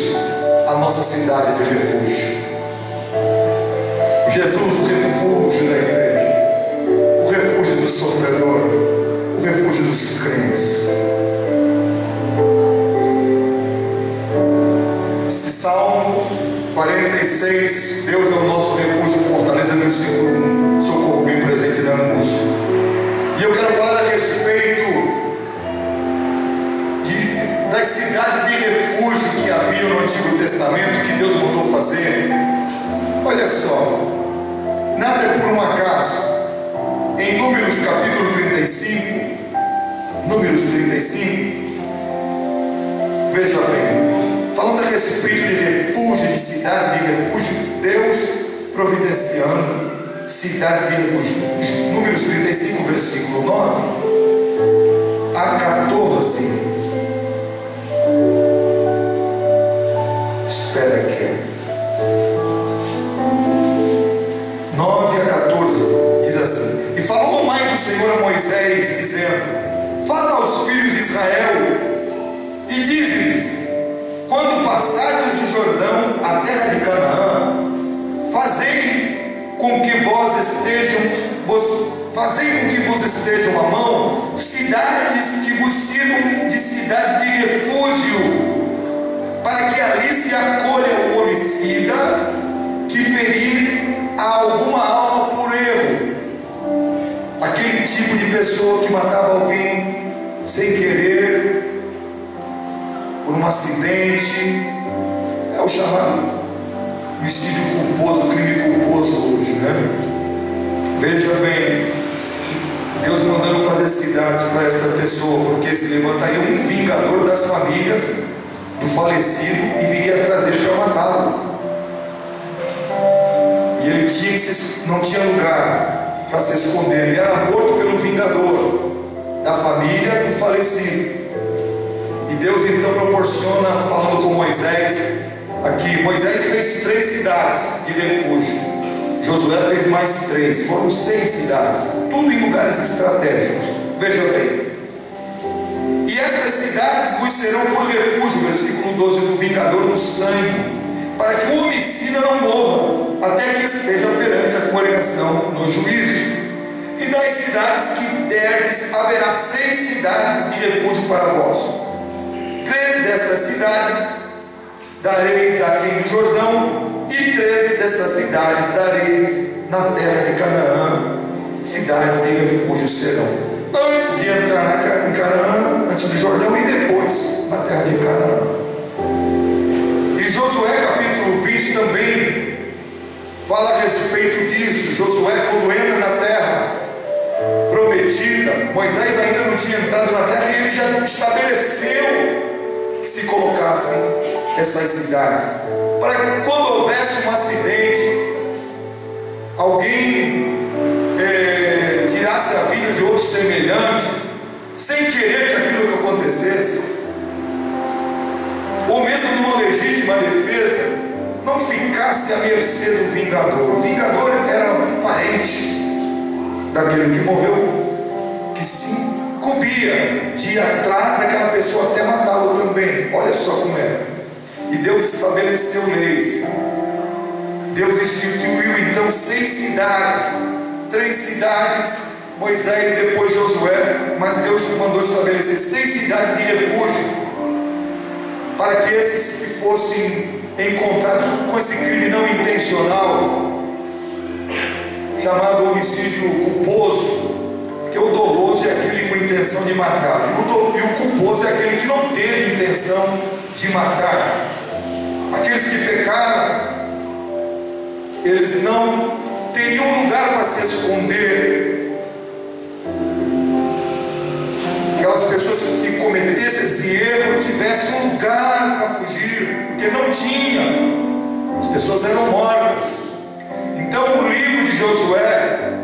Deus a nossa cidade de refúgio. Jesus, o refúgio da igreja, o refúgio do sofredor, o refúgio dos crentes. Esse Salmo 46, Deus é o nosso refúgio, fortaleza meu seguro, socorro bem presente na angústia. E eu quero falar a respeito das cidades de refúgio que havia no Antigo Testamento, que Deus mandou fazer. Olha só, nada é por um acaso. Em Números capítulo 35, veja bem, falando a respeito de refúgio, de cidades de refúgio, Deus providenciando cidades de refúgio. Números 35, versículo 9 a 14. Espera aqui. 9 a 14 diz assim: E falou mais o Senhor a Moisés, dizendo: Fala aos filhos de Israel e dize-lhes: Quando passardes o Jordão, a terra de Canaã, fazei com que vos estejam à mão cidades que vos sirvam de cidades de refúgio, para que ali se acolha o homicida que ferir a alguma alma por erro, aquele tipo de pessoa que matava alguém sem querer, por um acidente. É o chamado homicídio culposo, crime culposo hoje, né? Veja bem, Deus mandando fazer cidades para esta pessoa, porque se levantaria um vingador das famílias do falecido e viria atrás dele para matá-lo. E ele não tinha lugar para se esconder. Ele era morto pelo vingador da família do falecido. E Deus então proporciona, falando com Moisés aqui. Moisés fez 3 cidades de refúgio, Josué fez mais 3, foram 6 cidades, tudo em lugares estratégicos. Veja bem: E estas cidades vos serão por refúgio, versículo 12, do vingador do sangue, para que o homicida não morra, até que esteja perante a congregação no juízo. E das cidades que derdes, haverá 6 cidades de refúgio para vós. 3 destas cidades dareis aquém no Jordão, e 13 destas cidades dareis na terra de Canaã. Cidades de refúgio serão, antes de entrar em Canaã, antes do Jordão, e depois na terra de Canaã. E Josué capítulo 20 também fala a respeito disso. Josué, quando entra na terra prometida, Moisés ainda não tinha entrado na terra, e ele já estabeleceu que se colocassem essas cidades, para que quando houvesse um acidente, alguém tirasse a vida de outro semelhante, sem querer que aquilo acontecesse, ou mesmo numa legítima defesa, não ficasse à mercê do vingador. O vingador era um parente daquele que morreu, que se incumbia de ir atrás daquela pessoa até matá-lo também. Olha só como é. E Deus estabeleceu leis. Deus instituiu então 6 cidades, 3 cidades Moisés e depois Josué, mas Deus mandou estabelecer 6 cidades de refúgio, para que esses que fossem encontrados com esse crime não intencional, chamado homicídio culposo, porque o doloso é aquele com intenção de matar, e o culposo é aquele que não teve intenção de matar. Aqueles que pecaram, eles não teriam lugar para se esconder. Aquelas pessoas que cometessem esse erro tivessem um lugar para fugir, porque não tinha. As pessoas eram mortas. Então o livro de Josué,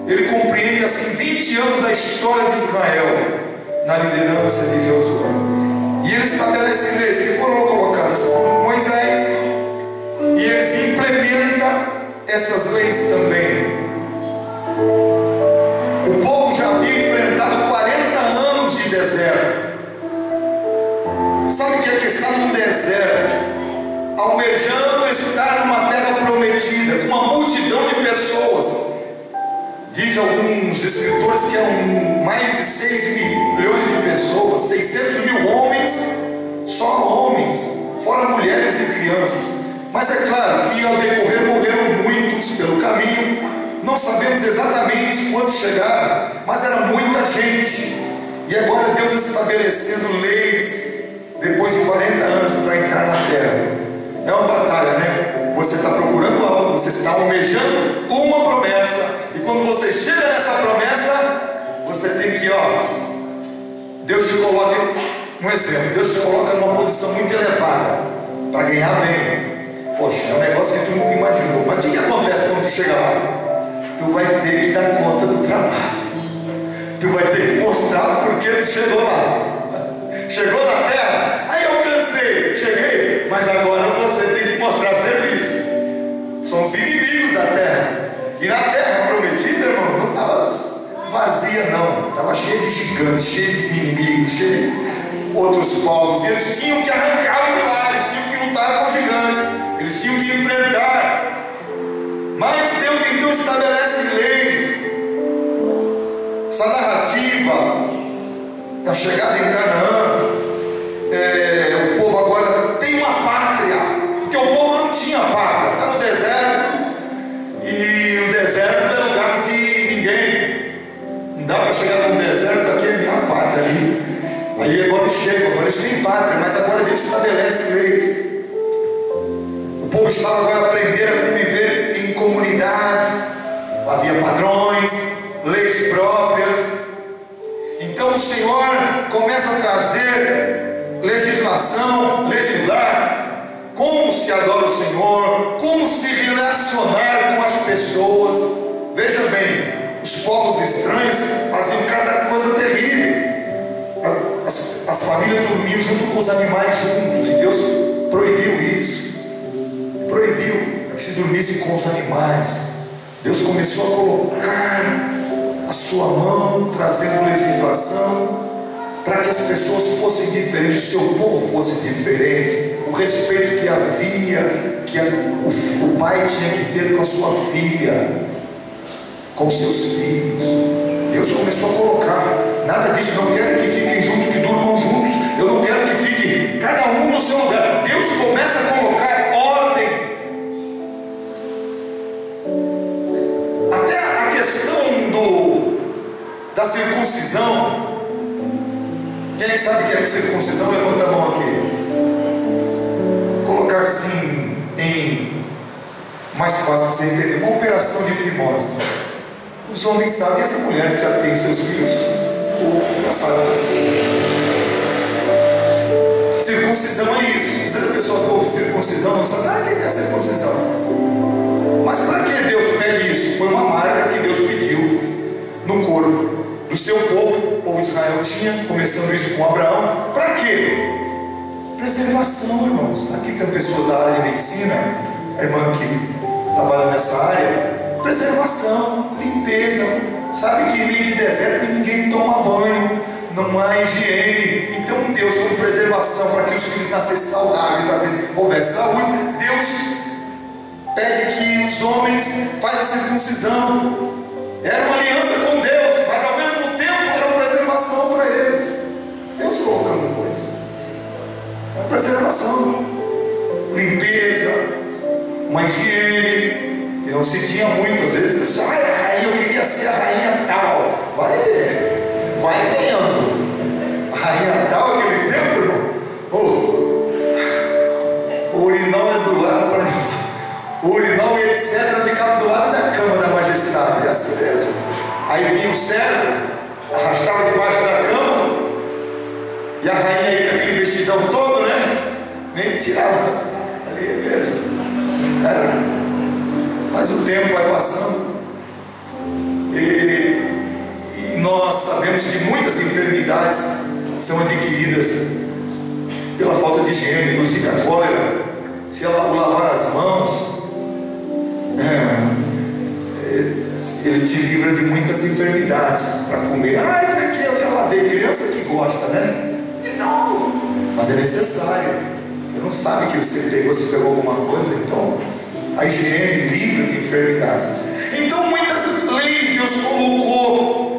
ele compreende assim 20 anos da história de Israel na liderança de Josué, e ele estabelece leis que foram colocadas por Moisés, e eles implementam essas leis também. O povo já havia enfrentado 40 anos de deserto. Sabe o que é que está no deserto? almejando estar numa terra prometida, com uma multidão de pessoas. Diz alguns escritores que eram mais de 6 milhões de pessoas, 600 mil homens, só homens, fora mulheres e crianças. Mas é claro que ao decorrer morreram muitos pelo caminho. Não sabemos exatamente quantos chegaram, mas era muita gente. E agora Deus estabelecendo leis depois de 40 anos para entrar na terra. É uma batalha, né? Você está procurando algo, você está almejando uma promessa, e quando você chega nessa promessa, você tem que, Deus te coloca, um exemplo, Deus te coloca numa posição muito elevada para ganhar bem. Poxa, é um negócio que tu nunca imaginou. Mas o que acontece quando tu chega lá? Tu vai ter que dar conta do trabalho. Tu vai ter que mostrar porque tu chegou lá. Chegou na terra, aí eu cansei, cheguei, mas agora você tem que mostrar serviço. São os inimigos da terra. E na terra prometida, irmão, não estava vazia não, estava cheia de gigantes, cheia de inimigos, cheia de outros povos. E eles tinham que arrancá-lo de lá, eles tinham que lutar com gigantes, eles tinham que enfrentar. Mas Deus então estabelece leis. Essa narrativa da chegada em Canaã, o povo agora tem uma pátria, porque o povo não tinha pátria, está no deserto, e o deserto não é lugar de ninguém. Não dá para chegar no deserto, aqui é minha pátria ali. Aí agora eles têm pátria, mas agora Deus estabelece leis. O povo estava agora aprendendo a conviver em comunidade, havia padrões, leis próprias. Então o Senhor começa a trazer legislação, legislar como se adora o Senhor, como se relacionar com as pessoas. Veja bem, os povos estranhos faziam cada coisa terrível. As famílias dormiam junto com os animais juntos, e Deus proibiu isso. Proibiu que se dormisse com os animais. Deus começou a colocar a sua mão, trazendo legislação para que as pessoas fossem diferentes, o seu povo fosse diferente, o respeito que havia, que o pai tinha que ter com a sua filha, com seus filhos. Deus começou a colocar, nada disso, não quero que fiquem juntos, que durmam juntos, eu não quero que fiquem cada um no seu lugar. Deus começa a colocar ordem. Até a questão da circuncisão. Quem sabe o que é circuncisão? Levanta a mão aqui. Vou colocar assim em mais fácil para você entender. Uma operação de fimose. Os homens sabem, as mulheres já têm seus filhos. Já sabem. Circuncisão é isso. Às vezes a pessoa ouve circuncisão não sabe, o que é circuncisão? Mas para que Deus pede isso? Foi uma marca que Deus pediu no corpo do seu povo. O povo de Israel tinha, começando isso com Abraão. Para quê? Preservação, irmãos. Aqui tem pessoas da área de medicina, a irmã que trabalha nessa área. Preservação, limpeza. Sabe que em meio de deserto ninguém toma banho, não há higiene. Então Deus, com preservação, para que os filhos nascessem saudáveis, às vezes houvesse saúde, Deus pede que os homens façam a circuncisão. Era uma aliança com Deus, mas ao mesmo tempo era uma preservação para eles. Deus colocando coisa. É uma preservação, limpeza, uma higiene que não se tinha muito. Às vezes, a rainha, eu queria ser a rainha tal. Vai vendo. A rainha tal, aquele tempo, irmão. O urinol é do lado para mim. O urinol e etc. ficava do lado da cama da majestade. É assim mesmo. Aí vinha o servo, arrastava debaixo da cama, e a rainha aí com aquele vestidão todo, né? Nem tirava. Ali mesmo. Mas o tempo vai passando. E nós sabemos que muitas enfermidades são adquiridas pela falta de higiene, inclusive a cólera. Se ela lavar as mãos, ele te livra de muitas enfermidades para comer. Para que eu já lavei? Criança que gosta, né? E não, mas é necessário. Ele não sabe que você pegou alguma coisa. Então, a higiene livra de enfermidades. Então, muitas leis Deus colocou.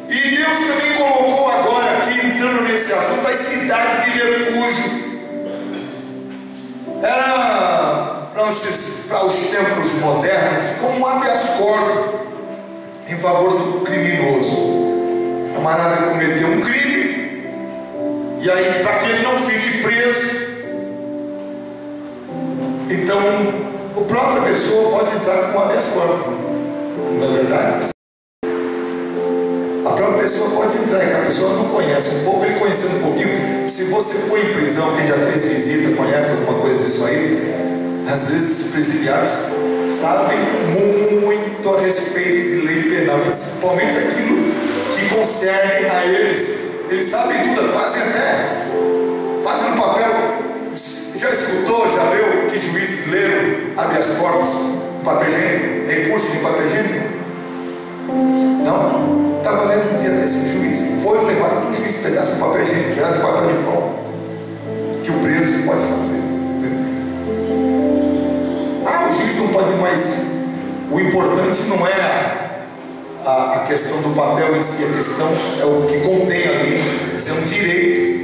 E Deus também colocou agora aqui, entrando nesse assunto, as cidades de refúgio. Era para os tempos modernos como um habeas corpus em favor do criminoso. O camarada cometeu um crime, e aí, para que ele não fique preso, então a própria pessoa pode entrar com um habeas corpus, não é verdade? A própria pessoa pode entrar, que a pessoa não conhece um pouco, ele conhecendo um pouquinho. Se você foi em prisão, quem já fez visita, conhece alguma coisa disso aí, às vezes os presidiários sabem muito a respeito de lei penal, principalmente aquilo que concerne a eles. Eles sabem tudo, fazem no papel. Já escutou, já leu que juízes leram habeas corpus em papel higiênico, recursos em papel higiênico? Não? Estava lendo um dia desse juiz, foi levado para o juiz, pegasse um papel higiênico, pegasse um papel de pão, que o preso pode fazer. O juiz não pode mais. O importante não é a questão do papel em si, a questão é o que contém ali, é um direito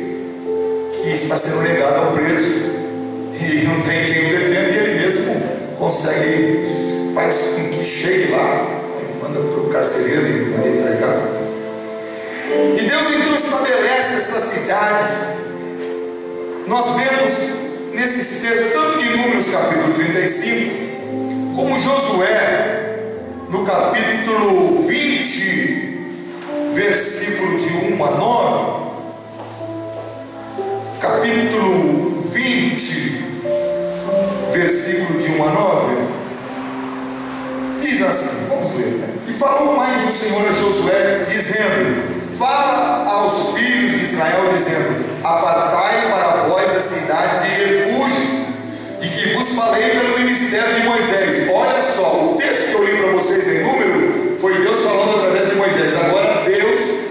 que está sendo negado ao preso, e não tem quem o defenda, e ele mesmo consegue, faz com que chegue lá, manda para o carcereiro e manda entregar. E Deus então estabelece essas cidades. Nós vemos nesses textos, tanto de Números capítulo 35, como Josué no capítulo 20, versículo de 1 a 9. Capítulo 20, versículo de 1 a 9, diz assim, vamos ler, né? E falou mais o Senhor a Josué, dizendo: fala aos filhos de Israel, dizendo: apartai para vós as cidades de refúgio, de que vos falei pelo ministério de Moisés. Olha só, o texto que eu li para vocês em Número foi Deus falando através de Moisés. Agora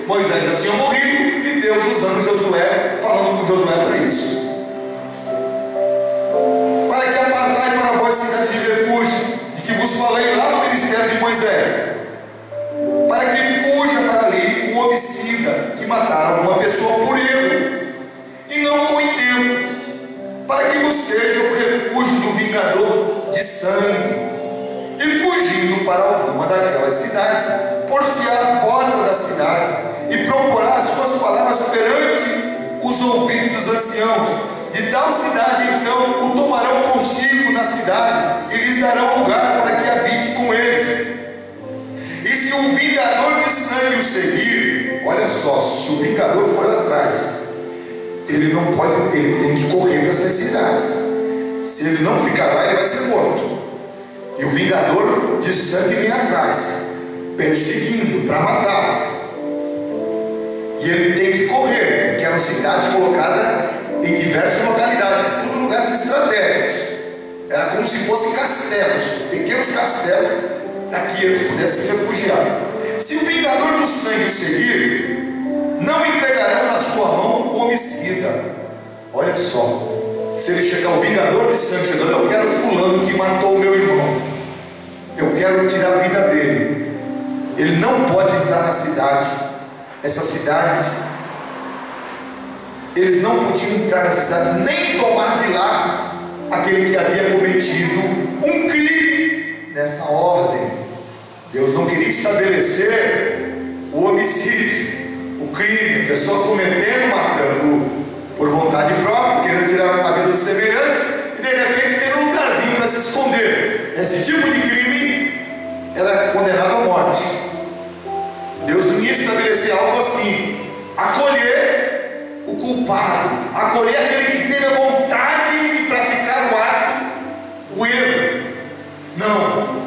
Moisés já tinha morrido, e Deus usando Josué, falando com Josué para isso. Para que apartai para vós cidades de refúgio, de que vos falei lá no ministério de Moisés, para que fuja para ali o homicida que mataram uma pessoa por erro e não com intento, para que vos seja o refúgio do vingador de sangue. E fugindo para alguma daquelas cidades, por-se à porta da cidade, e proporá as suas palavras perante os ouvidos dos anciãos. De tal cidade então o tomarão consigo na cidade, e lhes darão lugar para que habite com eles. E se o vingador de sangue o seguir, olha só, se o vingador for atrás, ele não pode, ele tem que correr para essas cidades. Se ele não ficar lá, ele vai ser morto. E o vingador de sangue vem atrás, perseguindo para matar. E ele tem que correr, que eram cidades colocadas em diversas localidades, tudo lugares estratégicos. Era como se fossem castelos, pequenos castelos, para que eles pudessem se refugiar. Se o vingador do sangue o seguir, não entregarão na sua mão o homicida. Olha só, se ele chegar, o vingador de sangue chegando: eu quero fulano que matou o meu irmão, eu quero tirar a vida dele. Ele não pode entrar na cidade. Essas cidades, eles não podiam entrar nessas cidades, nem tomar de lá aquele que havia cometido um crime nessa ordem. Deus não queria estabelecer o homicídio, o crime, a pessoa cometendo, matando por vontade própria, querendo tirar a vida do semelhante, e de repente ter um lugarzinho para se esconder. Esse tipo de crime era condenado à morte. Deus não ia estabelecer algo assim, acolher o culpado, acolher aquele que teve a vontade de praticar o ato, o erro. Não.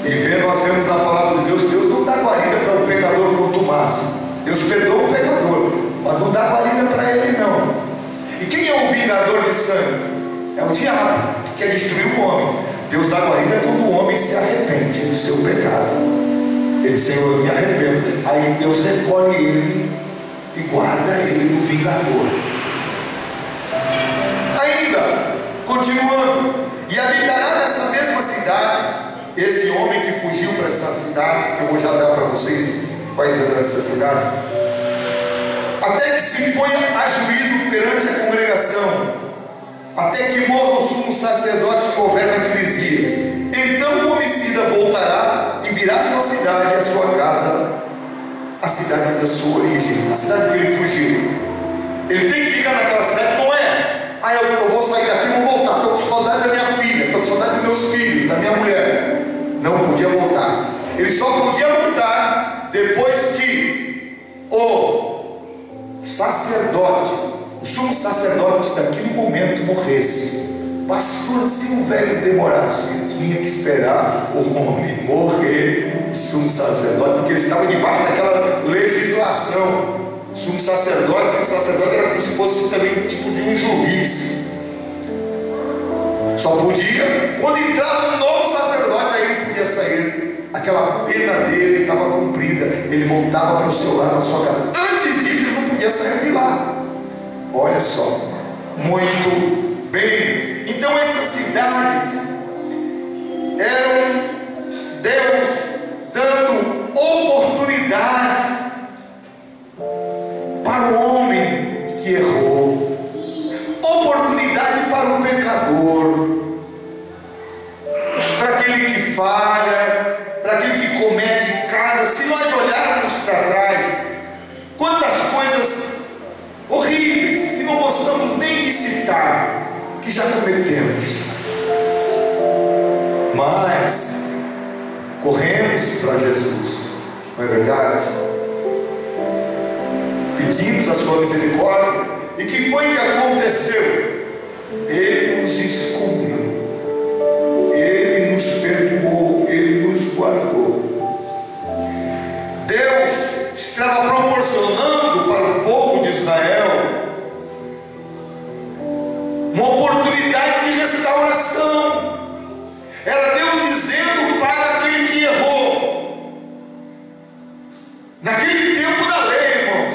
E nós vemos na palavra de Deus, Deus não dá guarida para o pecador contumaço. Deus perdoa o pecador, mas não dá guarida para ele não. E quem é o vingador de sangue? É o diabo, que quer destruir o homem. Deus dá guarida quando o homem se arrepende do seu pecado. Ele: Senhor, eu me arrependo. Aí Deus recolhe ele e guarda ele no vingador. Continuando, e habitará nessa mesma cidade, esse homem que fugiu para essa cidade, que eu vou já dar para vocês quais eram essas cidades, até que se ponha a juízo perante a congregação, até que morra o sumo sacerdote que governa aqueles dias. Então o homicida voltará e virá à sua cidade e à sua casa, a cidade da sua origem, a cidade que ele fugiu. Ele tem que ficar naquela cidade, não é? Eu vou sair daqui e vou voltar. Estou com saudade da minha filha, estou com saudade dos meus filhos, da minha mulher. Não podia voltar. Ele só podia voltar depois que o sacerdote, o sumo sacerdote daquele momento morresse. Pastor, se o velho demorasse, ele tinha que esperar o homem morrer, o sumo sacerdote, porque ele estava debaixo daquela legislação. O sumo sacerdote, o sacerdote era como se fosse também tipo de um juiz. Só podia, quando entrava um novo sacerdote, aí ele podia sair. Aquela pena dele estava cumprida, ele voltava para o seu lar, na sua casa. Antes disso, ele não podia sair de lá. Olha só, muito bem. Então essas cidades eram Deus dando oportunidade para o homem que errou, oportunidade para o pecador, para aquele que falha, para aquele que comete cada. Se nós olharmos para trás, quantas coisas horríveis que não gostamos nem de citar, que já cometemos, mas corremos para Jesus, não é verdade? Pedimos a sua misericórdia. E que foi que aconteceu? Ele nos escondeu, Ele nos perdoou, Ele nos guardou. Deus estava proporcionando para o povo de Israel uma oportunidade de restauração. Era Deus dizendo para aquele que errou, naquele tempo da lei, irmãos,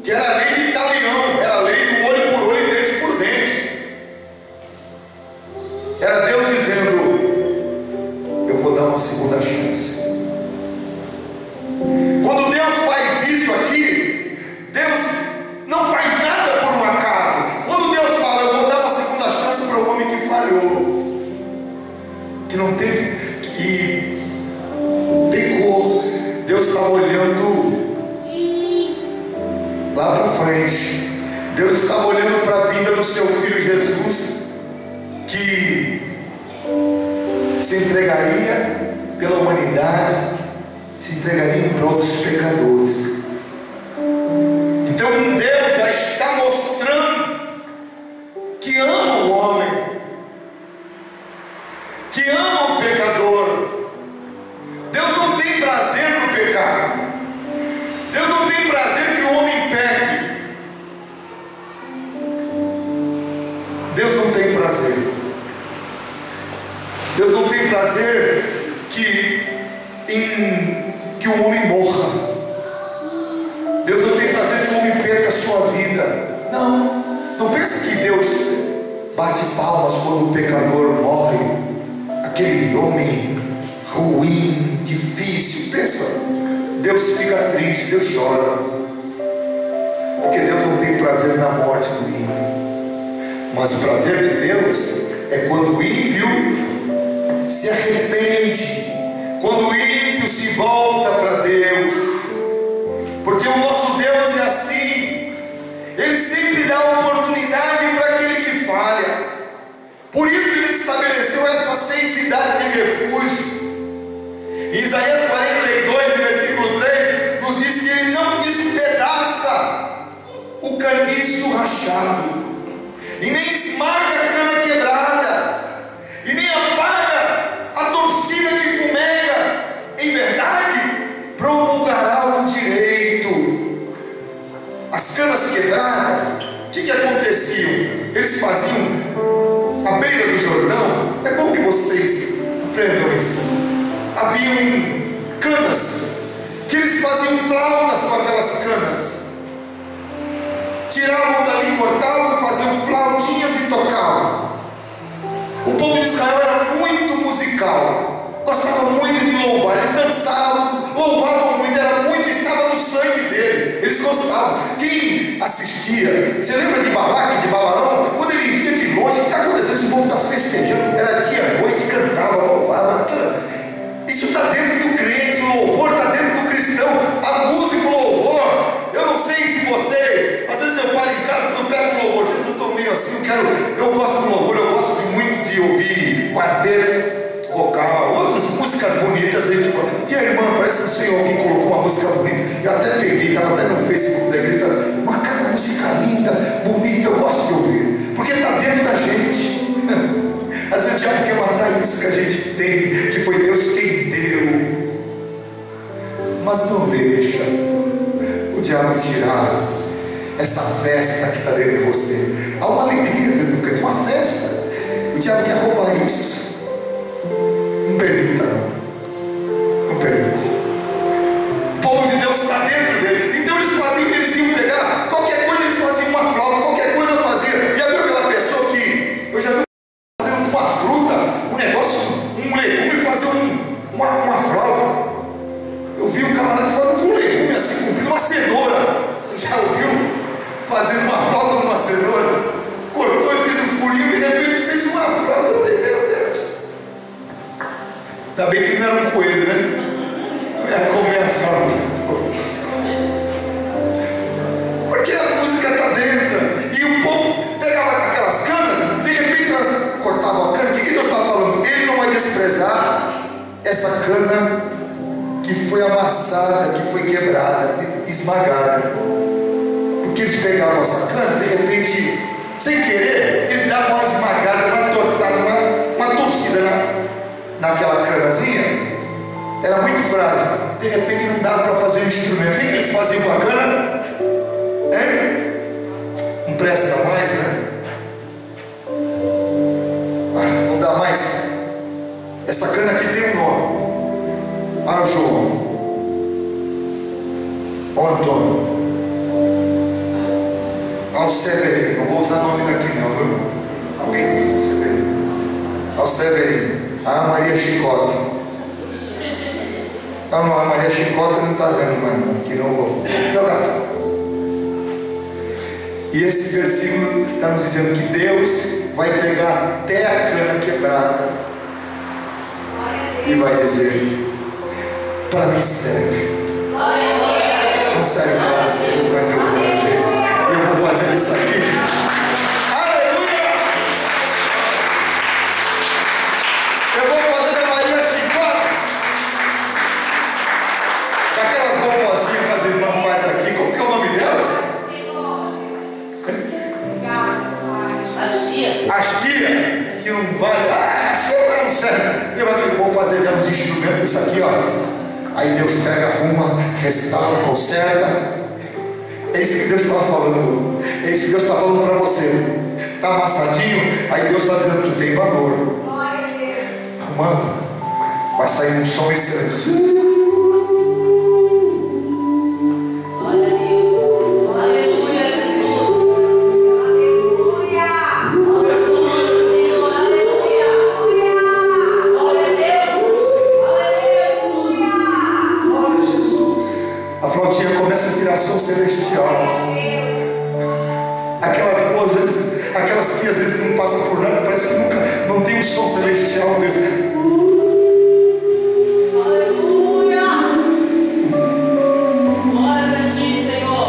que era a lei de Italião, era a lei do olho por olho e dente por dente. Era Deus dizendo: eu vou dar uma segunda chance. Quando Deus faz isso aqui, Deus não faz nada por um acaso. Quando Deus fala: eu vou dar uma segunda chance para o homem que falhou, que não teve, que pecou, Deus estava olhando lá para frente. Deus estava olhando para a vida do seu filho Jesus, que se entregaria pela humanidade, se entregaria em prol dos pecadores. Então Deus já está mostrando que ama o homem, que ama o pecador. Deus não tem prazer no pecado. Deus não tem prazer que o homem peque. Deus não tem prazer. Deus não tem prazer que o homem morra. Deus não tem prazer que o homem perca a sua vida. Não. Não pense que Deus bate palmas quando o pecador morre. Aquele homem ruim, difícil. Pensa, Deus fica triste, Deus chora, porque Deus não tem prazer na morte do ímpio. Mas o prazer de Deus é quando o ímpio se arrepende, quando o ímpio se volta para Deus, porque o nosso Deus é assim. Ele sempre dá oportunidade para aquele que falha. Por isso Ele estabeleceu essas 6 cidades de refúgio. Em Isaías 42, versículo 3, nos diz que Ele não despedaça o caniço rachado, e nem esmaga a cana quebrada, e nem apaga a torcida que fumega. Em verdade, promulgará o direito. As canas quebradas, o que aconteciam? Eles faziam à beira do Jordão. É bom que vocês aprendam isso. Haviam canas que eles faziam flautas com aquelas canas. Tiravam dali, cortavam, faziam flautinhas e tocavam. Israel era muito musical, gostava muito de louvar, eles dançavam, louvavam muito, era muito, estava no sangue dele, eles gostavam. Quem assistia, você lembra de Balaque, de Balaão? Quando ele via de longe, o que está acontecendo? Esse povo está festejando, era dia, noite, cantava, louvava. Isso está dentro do crente, o louvor está dentro do cristão, a música, o louvor. Eu não sei se vocês, às vezes eu paro em casa, eu pego o louvor, eu estou meio assim, eu gosto do louvor, eu gosto muito de ouvir quarteto vocal, outras músicas bonitas. Tinha a irmã, parece que o Senhor alguém colocou uma música bonita, eu até peguei, estava até no Facebook da igreja, uma cada música linda, bonita, eu gosto de ouvir, porque está dentro da gente. Às vezes o diabo quer matar isso que a gente tem, que foi Deus quem deu, mas não deixa o diabo tirar essa festa que está dentro de você. Há uma alegria dentro do crente, uma festa. O diabo quer roubar isso. Não permita, não permite. O povo de Deus está dentro dele. Então eles faziam, eles iam pegar qualquer coisa, eles faziam uma flauta, qualquer coisa fazia. Já viu aquela pessoa que eu já vi fazendo uma fruta, um negócio, um legume, fazer uma flauta? Eu vi um camarada fazendo um legume assim, cumprindo uma cenoura. Já ouviu? Fazendo uma flauta numa cenoura. Cortou e fez um furinho, de repente fez uma flauta. Eu falei, meu Deus. Ainda bem que não era um coelho, né? Eu ia comer a flauta. Porque a música está dentro. E o povo pegava aquelas canas, de repente elas cortavam a cana. O que Deus estava falando? Ele não vai desprezar essa cana que foi amassada, que foi quebrada, esmagada. Porque eles pegavam essa cana, de repente, sem querer, eles davam uma esmagada, uma tortada, uma torcida naquela canazinha. Era muito frágil. De repente não dava para fazer um instrumento. O que eles faziam com a cana? Não presta mais, né? Não dá mais. Essa cana aqui tem um nome. Ah, João. Ó, Antônio. Ao Severino, não vou usar o nome daqui não, meu irmão. Alguém me diz, Severino. Ao Severino. A Maria Chicota. Não, a Maria Chicota não está dando mais não, que não vou. Joga fora. E esse versículo está nos dizendo que Deus vai pegar até a cana quebrada e vai dizer: para mim serve. Não serve para vocês, mas eu vou, gente. Eu vou fazer isso aqui. Aleluia! Eu vou fazer da Maria Chicota, daquelas vovozinhas que as irmãs fazem aqui. Como que é o nome delas? As tia, que não vale. Não serve. Eu vou fazer uns instrumentos, isso aqui, ó. Aí Deus pega, arruma, restaura, conserta. É isso que Deus está falando. É isso que Deus está falando para você. Está amassadinho, aí Deus está dizendo: tu tem valor. Arrumando, vai sair um som excelente. Celestial. Aquelas que às vezes não passam por nada, parece que nunca não tem um som celestial desse. Aleluia! Glória a ti, Senhor.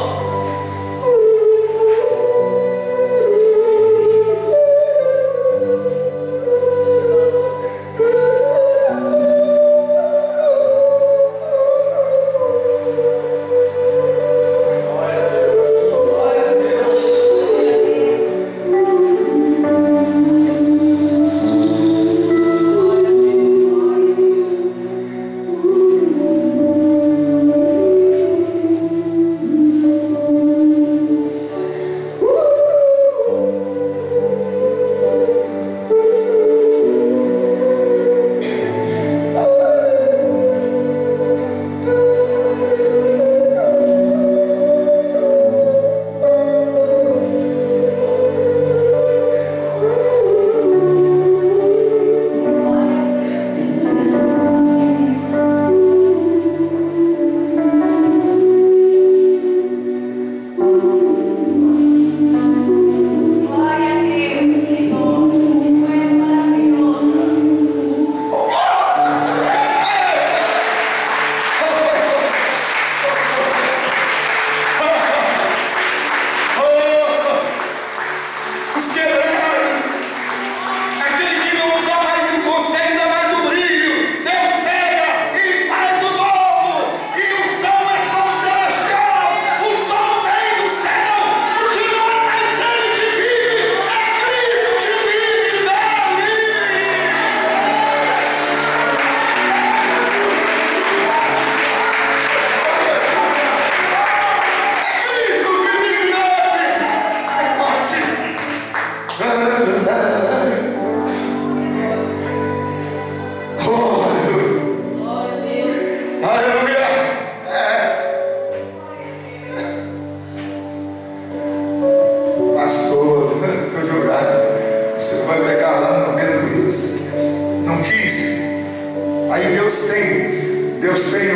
Deus tem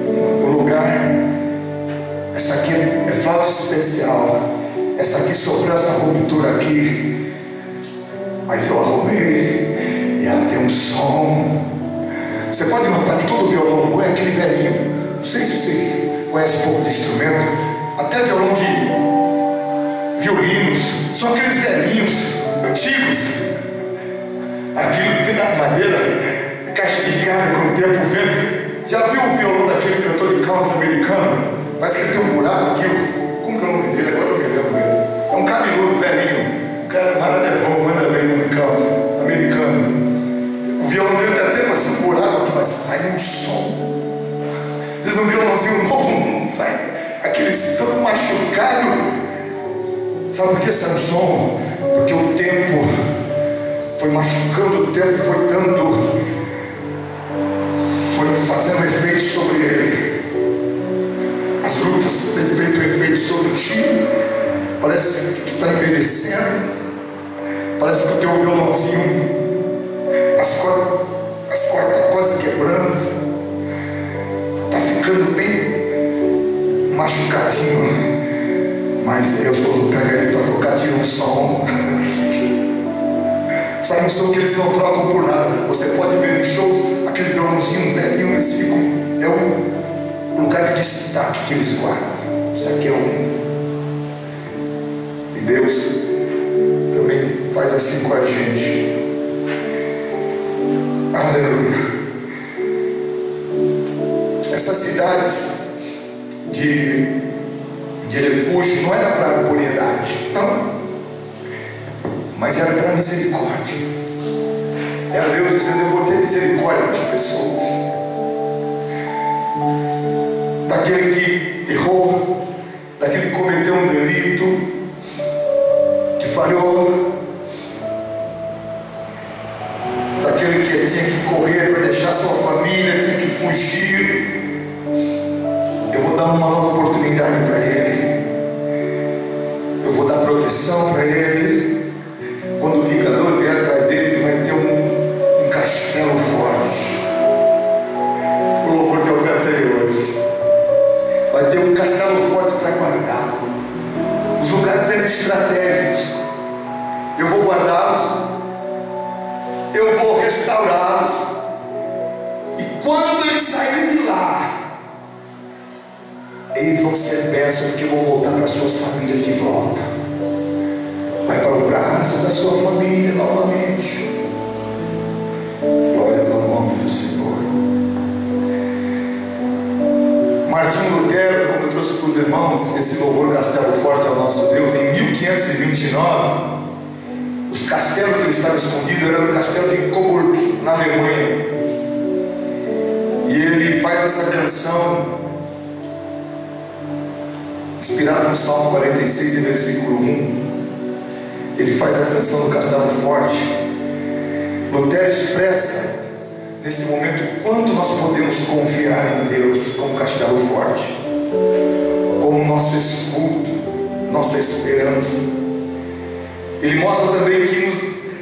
um lugar. Essa aqui é flauta especial. Essa aqui sofreu essa ruptura aqui, mas eu arrumei e ela tem um som. Você pode notar que todo violão bom é aquele velhinho. Não sei se vocês conhecem um pouco de instrumento. Até violão de violinos são aqueles velhinhos antigos. Aquilo que tem madeira castigada com o tempo vento. Já viu o violão daquele cantor de country americano? Parece que ele tem um buraco aqui. Como que é o nome dele? Agora eu me lembro mesmo. É um cabeludo velhinho. O cara é bom, manda bem no country americano. O violão dele tem até um buraco aqui, mas sai um som. Diz um violãozinho novo, sai aqueles tão machucado. Sabe por que sai um som? Porque o tempo foi machucando, o tempo foi fazendo efeito sobre ele. As lutas têm feito efeito sobre ti. Parece que tu está envelhecendo. Parece que o teu violãozinho, as cordas estão quase quebrando. Está ficando bem machucadinho. Mas Deus, quando pega ele para tocar, tira um som. Sai um som que eles não trocam por nada. Você pode ver em shows, aqueles violãozinhos velhinhos, eles ficam. É um lugar de destaque que eles guardam. Isso aqui é E Deus também faz assim com a gente. Aleluia. Essas cidades de refúgio não era para impunidade, não, mas era para misericórdia. Era Deus dizendo: eu vou ter misericórdia das pessoas, daquele que errou, daquele que cometeu um delito, que falhou, daquele que tinha que correr para deixar sua família, tinha que fugir. Eu vou dar uma nova oportunidade para ele. Eu vou dar proteção para ele. Quando o vingador vier atrás dele, ele vai ter um castelo forte. O louvor que eu cantei hoje. Vai ter um castelo forte para guardar. Os lugares eram estratégicos. Eu vou guardá-los. Eu vou restaurá-los. E quando eles saírem de lá, eles vão ser bênçãos, porque vão voltar para suas famílias de volta. Vai para o braço da sua família novamente. Glórias ao nome do Senhor. Martinho Lutero, como eu trouxe para os irmãos, esse louvor Castelo Forte ao nosso Deus, em 1529, os castelos que ele estava escondido eram o castelo de Coburg, na Alemanha. E ele faz essa canção inspirado no Salmo 46, versículo 1. Ele faz a canção do Castelo Forte. Lutero expressa nesse momento quanto nós podemos confiar em Deus como Castelo Forte, como nosso escudo, nossa esperança. Ele mostra também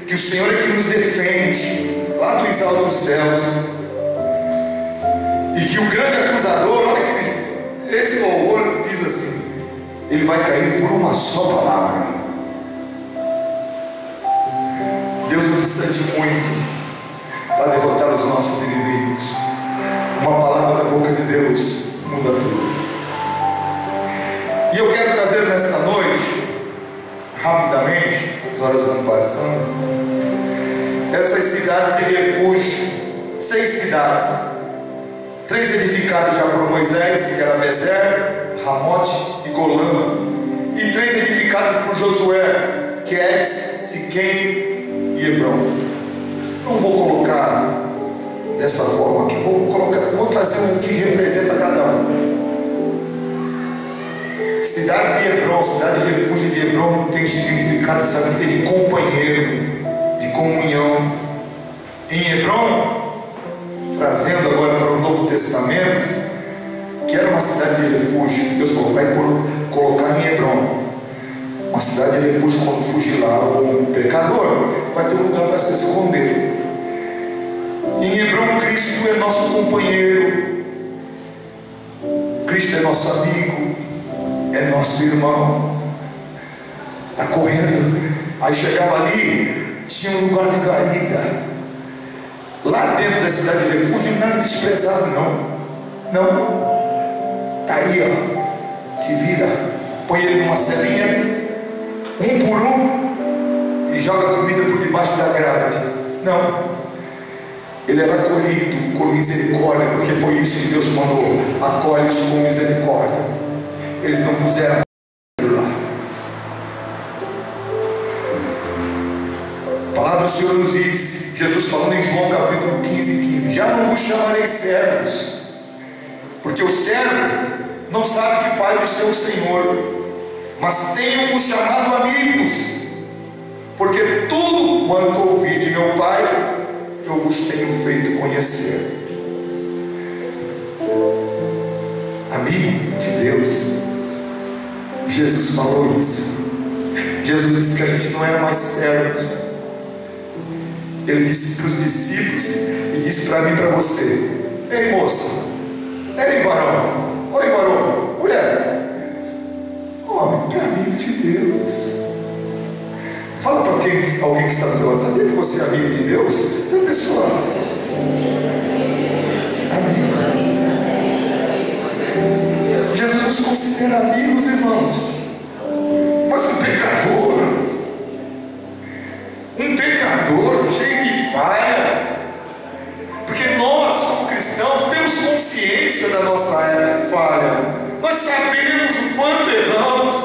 que o Senhor é que nos defende lá dos altos céus, e que o grande acusador, olha que esse louvor diz assim: ele vai cair por uma só palavra. Deus não precisa de muito para derrotar os nossos inimigos. Uma palavra da boca de Deus muda tudo. E eu quero trazer nesta noite, rapidamente, as horas vão passando, essas cidades de refúgio. 6 cidades, 3 edificadas já por Moisés, que era Bezer, Ramote e Golã, e 3 edificadas por Josué, que é Siquém e Hebron. Não vou colocar dessa forma aqui, vou trazer o que representa cada um. Cidade de Hebron, cidade de refúgio de Hebron, tem significado, sabe, de companheiro, de comunhão. Em Hebron, trazendo agora para o Novo Testamento, que era uma cidade de refúgio, Deus falou: vai colocar em Hebron uma cidade de refúgio. Quando fugir lá um pecador, vai ter um lugar para se esconder. Em Hebron, Cristo é nosso companheiro, Cristo é nosso amigo, é nosso irmão. Está correndo. Aí chegava ali, tinha um lugar de guarida. Lá dentro da cidade de refúgio não era desprezado, não. Está aí, ó. Se vira, põe ele numa celinha, um por um, e joga comida por debaixo da grade. Não. Ele era acolhido com misericórdia, porque foi isso que Deus mandou: acolhe-os com misericórdia. Eles não puseram lá. A palavra do Senhor nos diz, Jesus falando em João capítulo 15, já não vos chamarei servos, porque o servo não sabe o que faz o seu Senhor, mas tenho-vos chamado amigos, porque tudo quanto ouvi de meu Pai eu vos tenho feito conhecer. Amigo de Deus. Jesus falou isso. Jesus disse que a gente não era mais servos. Ele disse para os discípulos e disse para mim e para você: ei moça, ei varão, oi varão, mulher, homem, é amigo de Deus. Fala para alguém que está do teu lado: sabia que você é amigo de Deus? Você é pessoa amigo. Jesus nos considera amigos, irmãos. Mas um pecador cheio de falha, porque nós como cristãos temos consciência da nossa falha, nós sabemos o quanto erramos.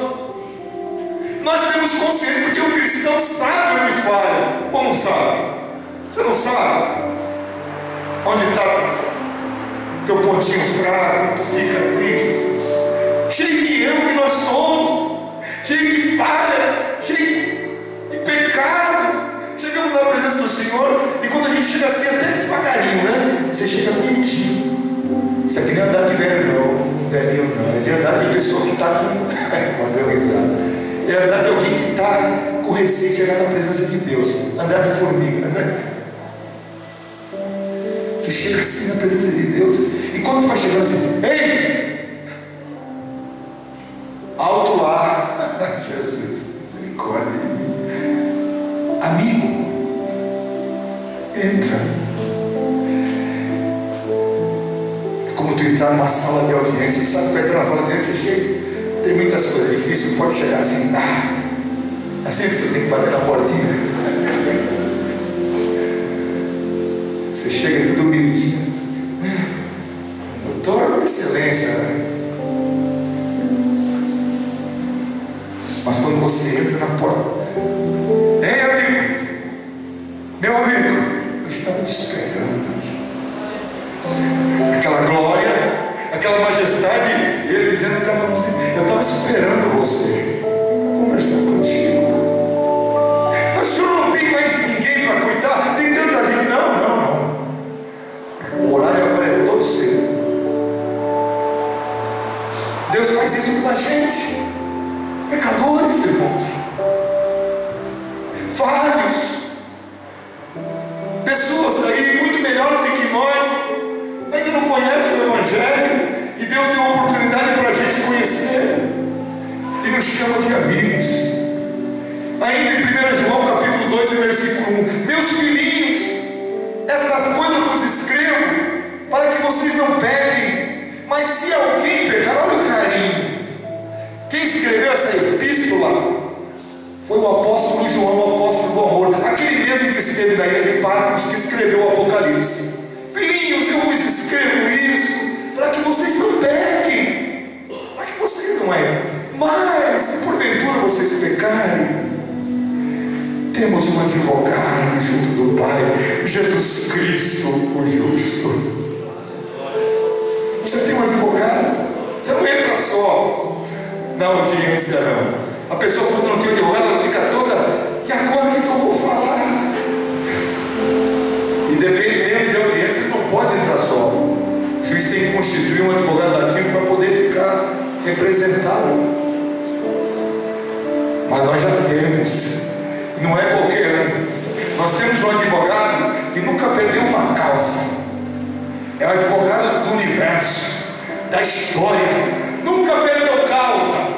Nós temos consciência, porque o cristão sabe onde falha. Ou não sabe? Você não sabe onde está teu pontinho fraco, tu fica triste, cheio de erro que nós somos, cheio de falha, cheio de pecado. Chegamos na presença do Senhor, e quando a gente chega assim, até devagarinho, né? Você chega bonitinho. Isso aqui não é andar de velho, não, velhinho não, é de andar de pessoa que está com uma risada. É andar de alguém que está com receio de chegar na presença de Deus. Andar de formiga, Tu chega assim na presença de Deus, e quando tu vai chegando assim, ei, alto lá, Jesus, misericórdia de mim, amigo, entra. É como tu entrar numa sala de audiência. Sabe que vai entrar na sala de audiência cheia? Tem muitas coisas difíceis, pode chegar assim, assim você tem que bater na portinha. Você chega tudo humildinho, doutor, com excelência, né? Mas quando você entra na porta, ei amigo, meu amigo, eu estava te esperando aqui. Aquela glória, aquela majestade, e ele dizendo que eu estava esperando você conversar contigo. Mas o senhor não tem mais ninguém para cuidar? Tem tanta gente. Não. O horário agora é todo cedo. Deus faz isso com a gente, pecadores, irmãos, falhos, pessoas aí muito melhores do que nós, ainda não conhecem o Evangelho, e Deus deu uma oportunidade para a gente conhecer, e nos chama de amigos. Ainda em 1 João capítulo 2, versículo 1: meus filhinhos, estas coisas vos escrevo para que vocês não pequem. Mas se alguém pecar, olha o carinho. Quem escreveu essa epístola foi o apóstolo João, o apóstolo do amor, aquele mesmo que esteve na ilha de Patmos, que escreveu o Apocalipse. Filhinhos, eu vos escrevo isso para que vocês não pequem, para que vocês não errem. Mas se porventura vocês pecarem, temos um advogado junto do Pai, Jesus Cristo, o justo. Você tem um advogado. Você não entra só na audiência, não. A pessoa, quando não tem advogado, ela fica toda: e agora o que eu vou falar? E dependendo de audiência, não pode entrar só. O juiz tem que constituir um advogado ativo para poder ficar representado. Mas nós já temos. Não é qualquer um. Nós temos um advogado que nunca perdeu uma causa. É o advogado do universo, da história. Nunca perdeu causa.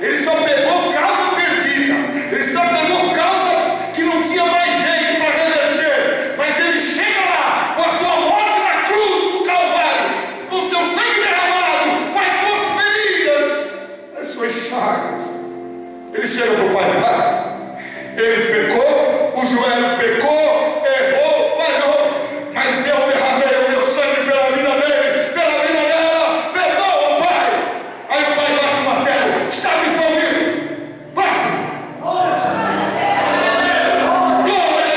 Ele só pegou causa perdida. Ele só pegou causa que não tinha mais jeito para reverter. Mas ele chega lá com a sua morte na cruz do Calvário, com seu sangue derramado, com as suas feridas, as suas chagas. Ele chega para o Pai. Ele pecou, o joelho pecou, errou, falhou, mas eu derramei o meu sangue pela vida dele, pela vida dela. Perdoa, Pai. Aí o Pai bate o martelo. Está absolvido. Próximo. Glória a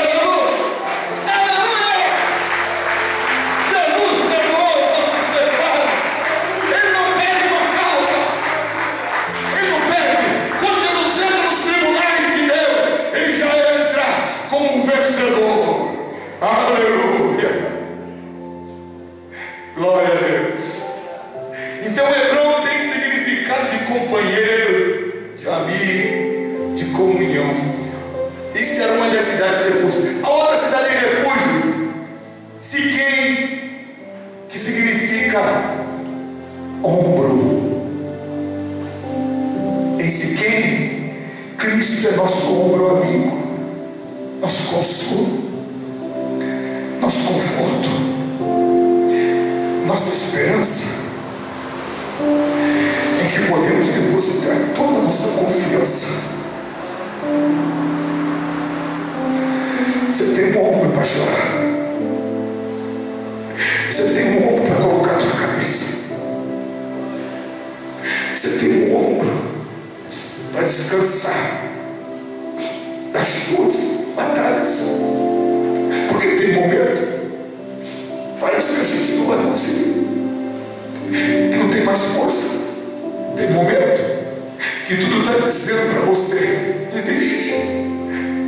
Deus. Aleluia. Jesus perdoou os nossos pecados. Ele não perde uma causa. Ele não perde. Quando Jesus entra nos tribunais de Deus, ele já entra como um vencedor. Aleluia. Glória a Deus. Então Hebron tem significado de companheiro, de amigo, de comunhão. Isso era uma das cidades de refúgio. A outra cidade de refúgio, Siquém, que significa ombro. Em Siquém, Cristo é nosso ombro amigo, nosso consolo, nosso conforto, nossa esperança, em que podemos depositar toda a nossa confiança. Você tem um ombro para chorar. Você tem um ombro para colocar a sua cabeça. Você tem um ombro para descansar das suas batalhas. Porque tem momento, parece que a gente não vai conseguir, que não tem mais força. Tem momento que tudo está dizendo para você: desiste,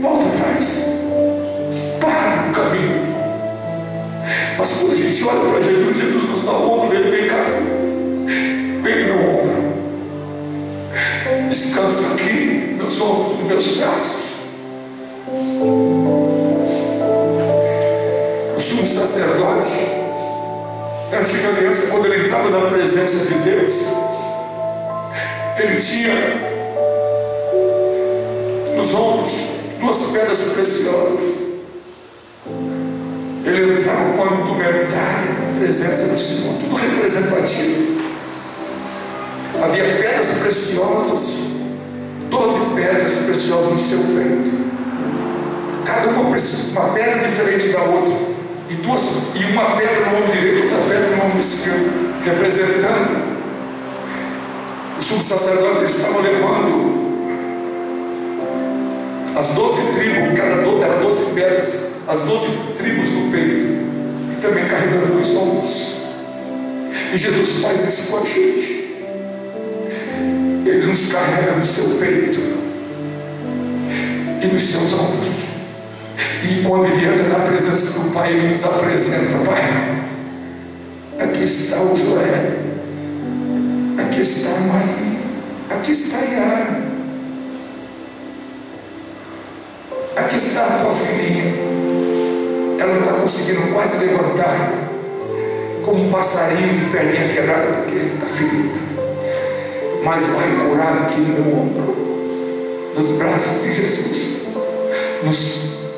volta atrás, para no caminho. Mas quando a gente olha para Jesus, Jesus nos dá o ombro dele: vem cá, vem no meu ombro, descansa aqui, meus ombros, nos meus braços. O sumo sacerdote, na antiga aliança, quando ele entrava na presença de Deus, ele tinha nos ombros duas pedras preciosas. Ele entrava com a indumentária na presença do Senhor, tudo representativo. Havia pedras preciosas, 12 pedras preciosas no seu peito, cada uma pedra diferente da outra, e uma pedra no ombro direito, outra pedra no ombro esquerdo, representando. O sumo sacerdote estava levando as 12 tribos, era 12 pedras, as 12 tribos no peito, e também carregando nos ombros. E Jesus faz isso com a gente. Ele nos carrega no seu peito e nos seus ombros. E quando ele entra na presença do Pai, ele nos apresenta: Pai, aqui está o Joé, aqui está a Maria, aqui está a Yara, aqui está a tua filhinha. Ela não está conseguindo quase levantar, como um passarinho de perninha quebrada, porque ele está ferido, mas vai curar aqui no meu ombro, nos braços de Jesus,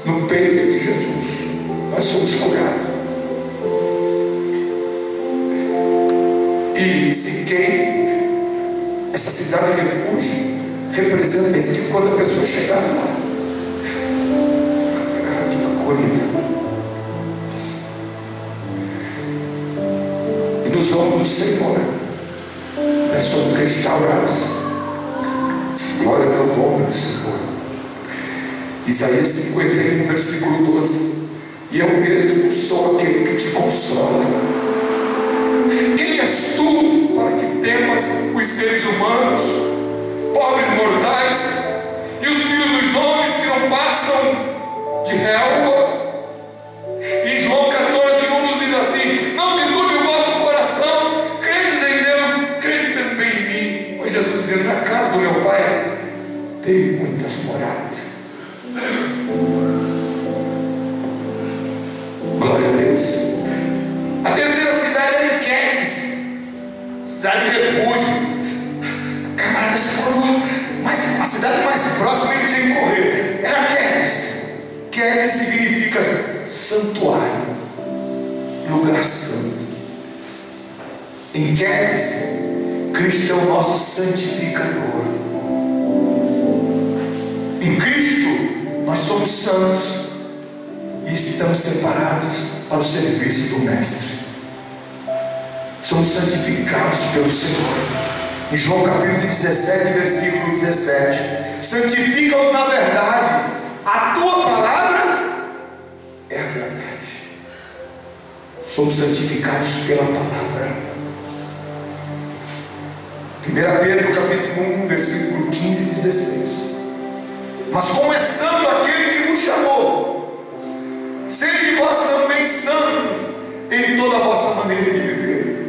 no peito de Jesus. Nós somos curados. E Siquém, essa cidade de refúgio, representa isso, que quando a pessoa chegar lá, ela fica acolhida. E nos ombros do Senhor nós somos restaurados. Glórias ao nome do Senhor. Isaías 51, versículo 12: e eu mesmo sou aquele que te consola. Quem és tu para que temas os seres humanos, pobres mortais, e os filhos dos homens que não passam de relva? Em João 14:1 nos diz assim: não se turbe o vosso coração, credes em Deus, crede também em mim. Foi Jesus dizendo: na casa do meu Pai tem muitas moradas. santificação. Em Queres, Cristo é o nosso santificador. Em Cristo nós somos santos e estamos separados para o serviço do Mestre. Somos santificados pelo Senhor. Em João capítulo 17, versículo 17: santifica-os na verdade, a tua palavra é a verdade. Somos santificados pela palavra. 1 Pedro capítulo 1, versículo 15 e 16: mas como é santo aquele que vos chamou, sede vós também santos em toda a vossa maneira de viver,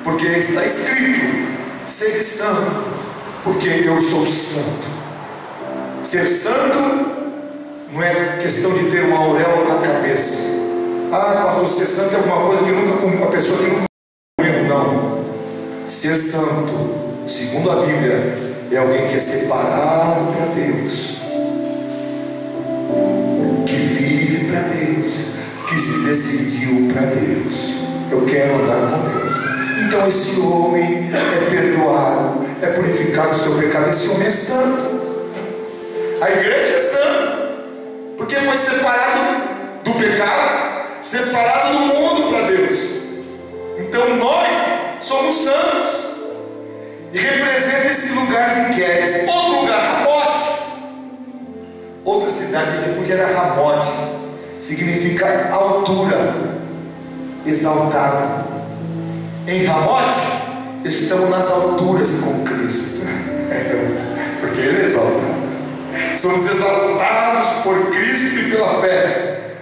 porque está escrito: sede santo, porque eu sou santo. Ser santo não é questão de ter uma auréola na cabeça. Ah, pastor, ser santo é alguma coisa que nunca, uma pessoa que nunca comeu. Não. Ser santo, segundo a Bíblia, é alguém que é separado para Deus, que vive para Deus, que se decidiu para Deus. Eu quero andar com Deus. Então esse homem é perdoado, é purificado do seu pecado. Esse homem é santo. A igreja é santa, porque foi separado do pecado, separado do mundo para Deus. Então nós somos santos e representa esse lugar de Queres. Outro lugar, Ramote. Outra cidade de refúgio era Ramote, significa altura, exaltado. Em Ramote estamos nas alturas com Cristo, porque Ele é exaltado. Somos exaltados por Cristo e pela fé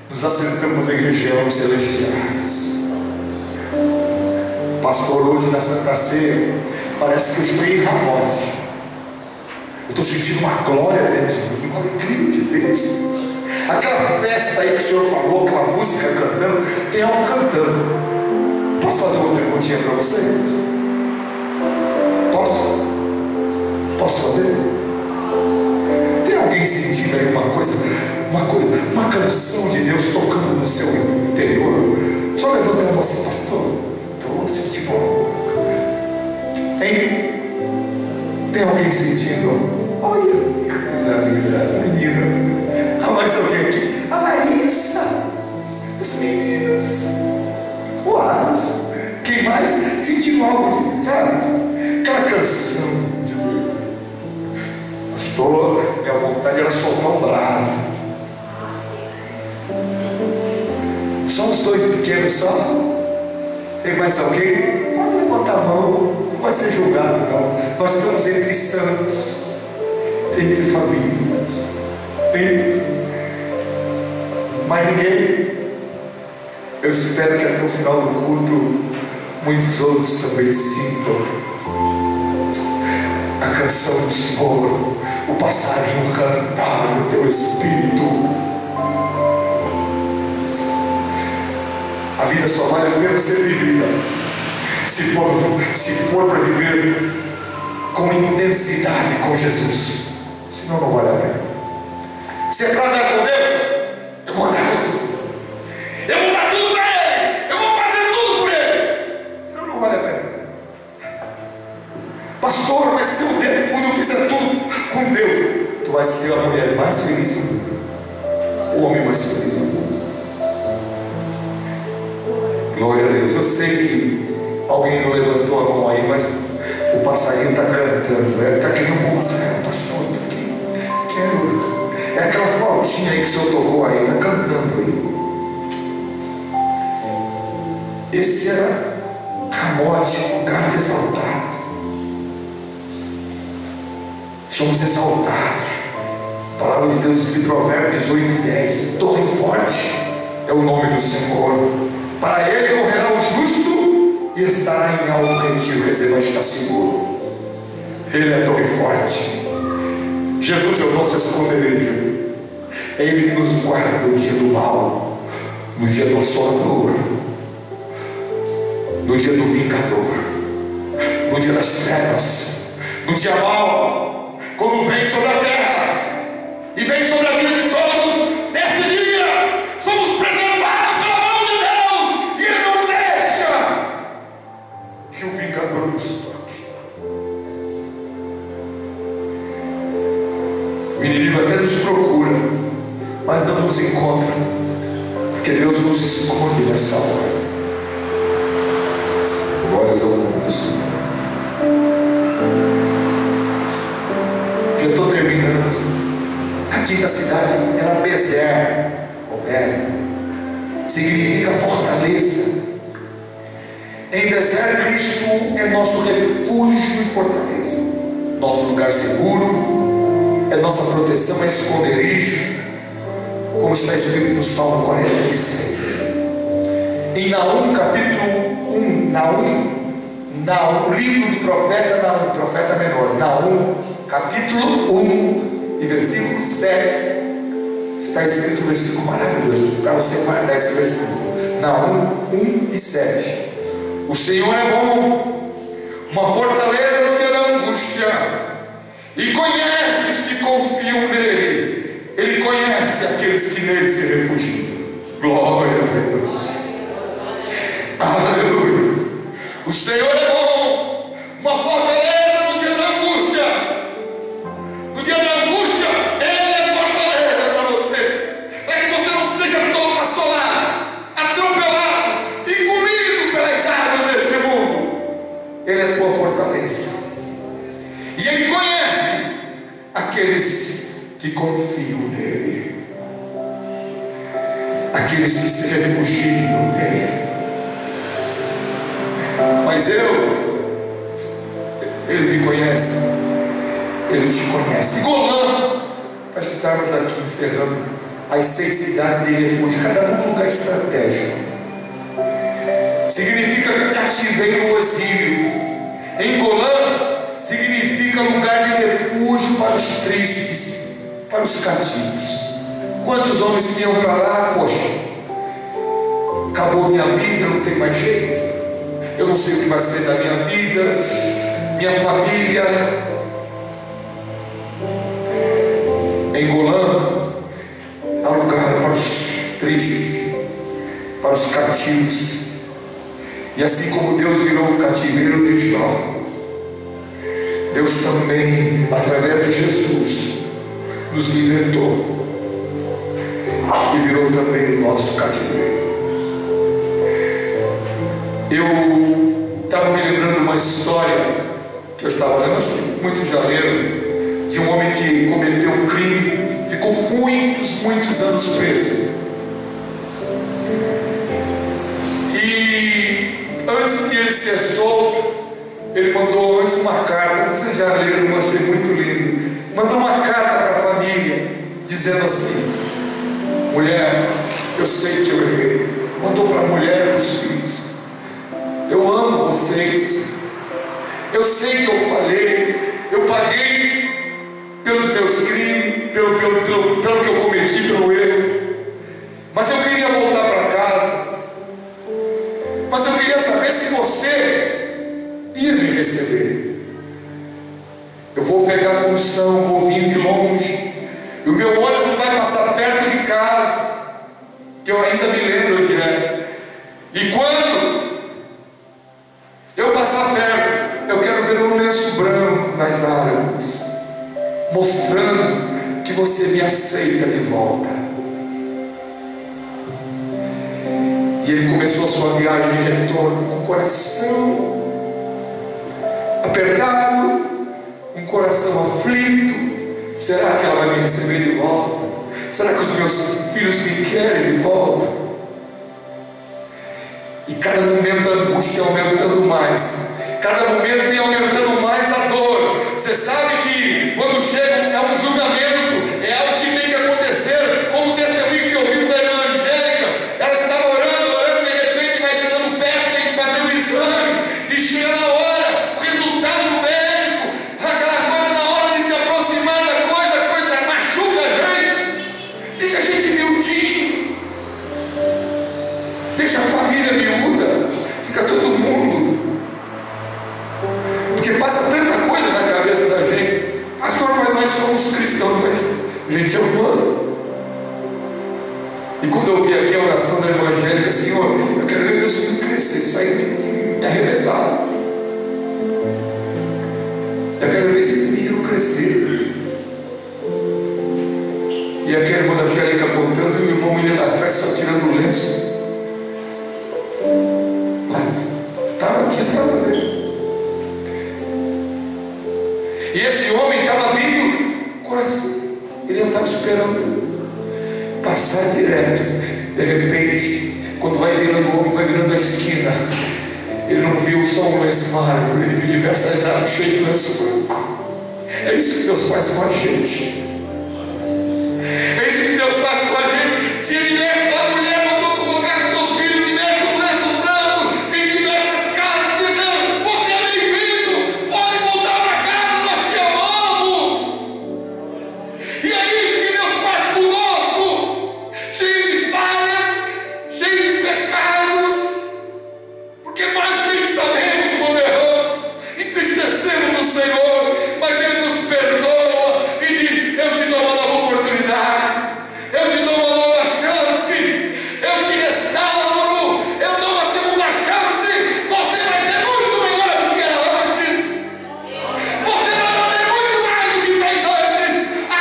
nos assentamos em regiões celestiais. Pastor, hoje na Santa Ceia parece que eu estou em Ramote. Eu estou sentindo uma glória de Deus, uma alegria de Deus. Aquela festa aí que o Senhor falou, aquela música cantando, tem algo cantando. Posso fazer uma perguntinha para vocês? Posso? Posso fazer? Tem alguém sentindo aí uma canção de Deus tocando no seu interior? Só levanta a mão assim: pastor, estou sentindo algo. Tem alguém sentindo? Olha, que coisa linda, menina. Há mais alguém aqui? A Larissa, os meninos, o Aras. Quem mais? Sentindo algo de, sabe? Aquela canção de pastor, minha vontade era soltar um brado. Só os dois pequenos só? Tem mais alguém? Pode levantar a mão, não vai ser julgado não. Nós estamos entre santos, entre família. Mais ninguém? Eu espero que até o final do culto muitos outros também sintam a canção do Senhor, o passarinho cantar no teu espírito. A vida só vale a pena ser vivida se for para viver com intensidade com Jesus. Senão não vale a pena. Se é para andar com Deus, eu vou andar com tudo. Eu vou dar tudo para Ele. Eu vou fazer tudo por Ele. Senão não vale a pena. Pastor, mas se eu fizer tudo com Deus, tu vais ser a mulher mais feliz do mundo, o homem mais feliz do mundo. Glória a Deus. Eu sei que alguém não levantou a mão aí, mas o passarinho está cantando. Está querendo um povo sair, pastor, porque quero. É aquela flautinha aí que o senhor tocou aí, está cantando aí. Esse era Ramote, lugar exaltado. Somos exaltados. A palavra de Deus diz em Provérbios 18:10: torre forte é o nome do Senhor. Para Ele correrá o justo e estará em alto retiro, quer dizer, vai estar seguro. Ele é torre forte. Jesus é o nosso esconderijo. É Ele que nos guarda no dia do mal, no dia do assolador, no dia do vingador, no dia das trevas, no dia mau, quando vem sobre a terra e vem sobre a vida de todos. Nesse dia somos preservados pela mão de Deus, e Ele não Satanás não nos encontra, porque Deus nos esconde nessa hora. Glórias ao nome do Senhor. Já estou terminando. A quinta cidade era Bezer, ou Bezer, significa fortaleza. Em Bezer, Cristo é nosso refúgio e fortaleza, nosso lugar seguro, é nossa proteção, é esconderijo, como está escrito no Salmo 46. Em Naum, capítulo 1, Naum, livro do profeta Naum, profeta menor, Naum, capítulo 1, e versículo 7, está escrito um versículo maravilhoso, para você guardar esse versículo. Naum 1 e 7. O Senhor é bom, uma fortaleza no dia da angústia, e conhece os que confiam nele. Ele conhece aqueles que nele se refugiam. Glória a Deus. Aleluia. O Senhor é bom, uma fortaleza no dia da angústia. No dia da angústia, Ele é fortaleza para você, para que você não seja todo assolado, atropelado, engolido pelas águas deste mundo. Ele é tua fortaleza, e Ele conhece aqueles que confiam nele, aqueles que se refugiam nele. Mas Ele me conhece, Ele te conhece. Golã, para estarmos aqui encerrando, as 6 cidades de refúgio, cada um lugar estratégico, significa cativeiro ou exílio. Em Golã, significa lugar de refúgio para os tristes, para os cativos. Quantos homens que iam para lá, poxa, acabou minha vida, não tem mais jeito, eu não sei o que vai ser da minha vida, minha família. Em Golã, há lugar para os tristes, para os cativos. E assim como Deus virou o cativeiro de Jó, Deus também, através de Jesus, nos libertou e virou também o nosso cativeiro. Eu estava me lembrando de uma história que eu estava lendo, acho que muitos já leram, de um homem que cometeu um crime, ficou muitos anos preso. E antes de ele ser solto, ele mandou antes uma carta, vocês já leram, eu achei muito lindo. Mandou uma carta para a família, dizendo assim: mulher, eu sei que eu errei. Mandou para a mulher e para os filhos: eu amo vocês, eu sei que eu falei, eu paguei pelos meus crimes, pelo que eu cometi, pelo erro, mas eu queria voltar para casa, mas eu queria saber se você ia me receber. Eu vou pegar a condução, vou vir de longe, e o meu ônibus vai passar perto de casa, que eu ainda me lembro que é. E quando eu passar perto, eu quero ver um lenço branco nas árvores, mostrando que você me aceita de volta. E ele começou a sua viagem de retorno com o coração apertado, um coração aflito. Será que ela vai me receber de volta? Será que os meus filhos me querem de volta? E cada momento a angústia aumentando mais, cada momento ia aumentando mais a dor. Você sabe que quando chega é um julgamento, é algo que tem que acontecer, como o testemunho que eu vi da irmã Angélica. Ela estava orando, de repente vai chegando perto, tem que fazer o exame, e chega na hora, o resultado do médico, aquela coisa, na hora de se aproximar da coisa, a coisa machuca a gente, deixa a gente miudinho, deixa a família miúda, fica todo mundo, porque passa tanta coisa na cabeça da gente. Pastor, mas nós somos cristãos, mas a gente é humano. E quando eu vi aqui a oração da evangélica: Senhor, eu quero ver meus filhos crescer, isso aí me arrebentaram. Eu quero ver esses meninos crescer. E aqui a irmã Angélica contando tinha trabalho. E esse homem estava vindo, coração, ele estava esperando passar direto. De repente, quando vai virando o homem, vai virando a esquina, ele não viu só um lenço mármore, ele viu diversas árvores cheias de lenço branco. É isso que Deus faz com a gente. É isso que Deus faz com a gente. Se Ele mexe na mulher, mandou colocar seus filhos debaixo do lenço branco, em diversas casas, dizendo: você é bem-vindo, pode voltar para casa, nós te amamos. E é isso que Deus faz conosco, cheio de falhas, cheio de pecados, porque nós bem sabemos quando erramos, entristecemos o Senhor, mas Ele nos perdoa e diz: eu te dou uma nova oportunidade, eu te dou uma nova chance, eu te restauro, eu dou uma segunda chance. Você vai ser muito melhor do que era antes, você vai fazer muito mais do que fez antes. A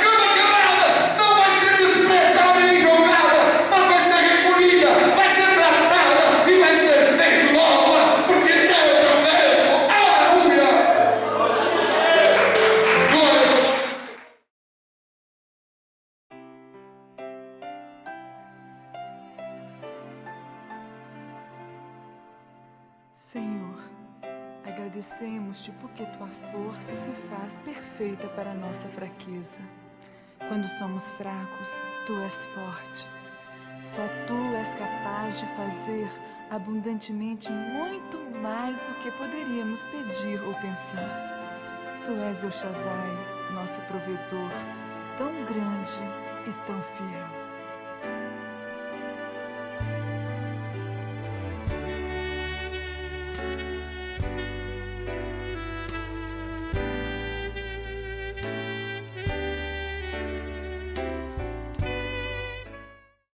cama quebrada não vai ser desprezada nem jogada, mas vai ser recolhida, vai ser tratada e vai ser feita nova, porque Deus é o mesmo. Aleluia! Glória a Deus. Senhor, agradecemos-te porque tua força se faz perfeita para a nossa fraqueza. Quando somos fracos, tu és forte. Só tu és capaz de fazer abundantemente muito mais do que poderíamos pedir ou pensar. Tu és El Shaddai, nosso provedor, tão grande e tão fiel.